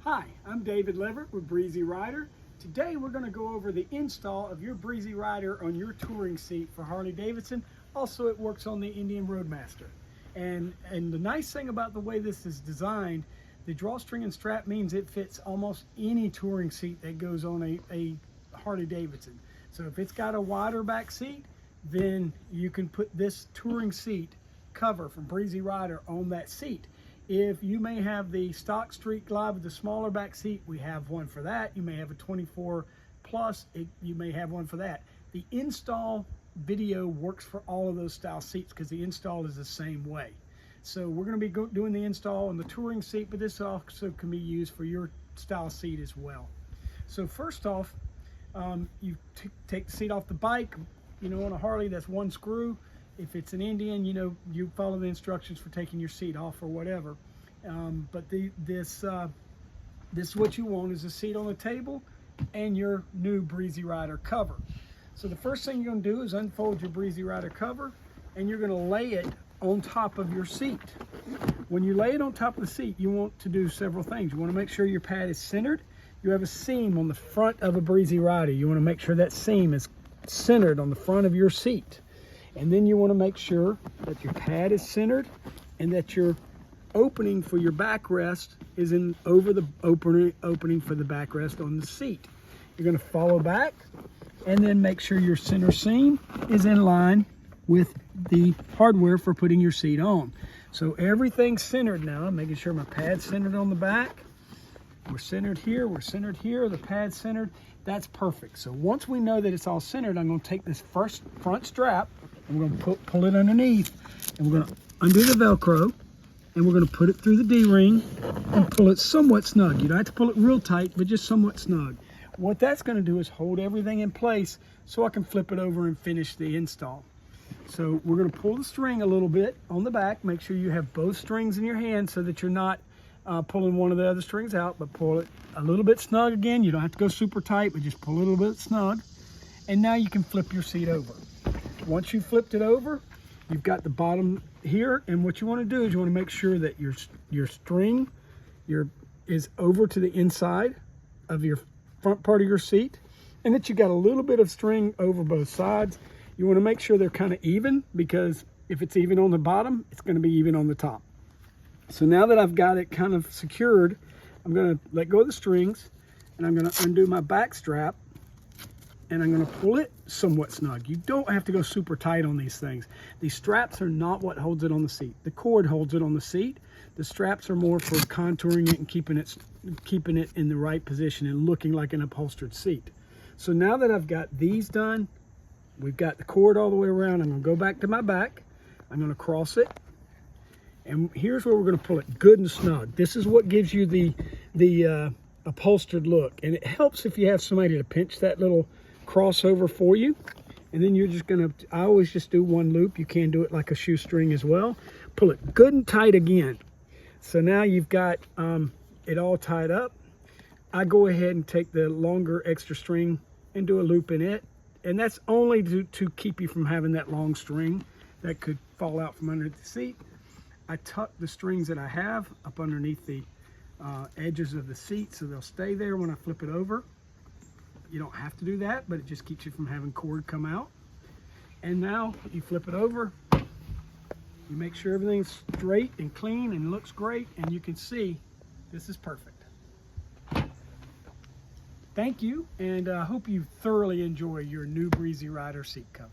Hi, I'm David Leverett with Breezy Ryder. Today we're going to go over the install of your Breezy Ryder on your touring seat for Harley Davidson. Also, it works on the Indian Roadmaster. And the nice thing about the way this is designed, the drawstring and strap means it fits almost any touring seat that goes on a Harley Davidson. So if it's got a wider back seat, then you can put this touring seat cover from Breezy Ryder on that seat. If you may have the stock Street Glide with the smaller back seat, we have one for that. You may have a 24 plus, you may have one for that. The install video works for all of those style seats because the install is the same way. So we're going to be doing the install on the touring seat, but this also can be used for your style seat as well. So first off, you take the seat off the bike. You know, on a Harley, that's one screw. If it's an Indian, you know, you follow the instructions for taking your seat off or whatever. But this is what you want, is a seat on the table and your new Breezy Ryder cover. So the first thing you're going to do is unfold your Breezy Ryder cover, and you're going to lay it on top of your seat. When you lay it on top of the seat, you want to do several things. You want to make sure your pad is centered. You have a seam on the front of a Breezy Ryder. You want to make sure that seam is centered on the front of your seat. And then you want to make sure that your pad is centered and that your opening for your backrest is over the opening for the backrest on the seat. You're going to follow back and then make sure your center seam is in line with the hardware for putting your seat on. So everything's centered now. I'm making sure my pad's centered on the back. We're centered here, the pad's centered. That's perfect. So once we know that it's all centered, I'm going to take this first front strap and we're going to pull it underneath, and we're going to undo the Velcro, and we're going to put it through the D-ring and pull it somewhat snug. You don't have to pull it real tight, but just somewhat snug. What that's going to do is hold everything in place so I can flip it over and finish the install. So we're going to pull the string a little bit on the back. Make sure you have both strings in your hand so that you're not pulling one of the other strings out, but pull it a little bit snug again. You don't have to go super tight, but just pull a little bit snug. And now you can flip your seat over. Once you flipped it over, you've got the bottom here, and what you want to do is you want to make sure that your string is over to the inside of your front part of your seat, and that you got a little bit of string over both sides. You want to make sure they're kind of even, because if it's even on the bottom, it's going to be even on the top. So now that I've got it kind of secured, I'm going to let go of the strings, and I'm going to undo my back strap, and I'm going to pull it somewhat snug. You don't have to go super tight on these things. These straps are not what holds it on the seat. The cord holds it on the seat. The straps are more for contouring it and keeping it in the right position and looking like an upholstered seat. So now that I've got these done, we've got the cord all the way around. I'm going to go back to my back. I'm going to cross it. And here's where we're going to pull it good and snug. This is what gives you the upholstered look. And it helps if you have somebody to pinch that little crossover for you. And then you're just going to, I always just do one loop. You can do it like a shoestring as well. Pull it good and tight again. So now you've got it all tied up. I go ahead and take the longer extra string and do a loop in it. And that's only to keep you from having that long string that could fall out from under the seat. I tuck the strings that I have up underneath the edges of the seat so they'll stay there when I flip it over. You don't have to do that, but it just keeps you from having cord come out. And now you flip it over, you make sure everything's straight and clean and looks great, and you can see this is perfect. Thank you, and I hope you thoroughly enjoy your new Breezy Ryder seat cover.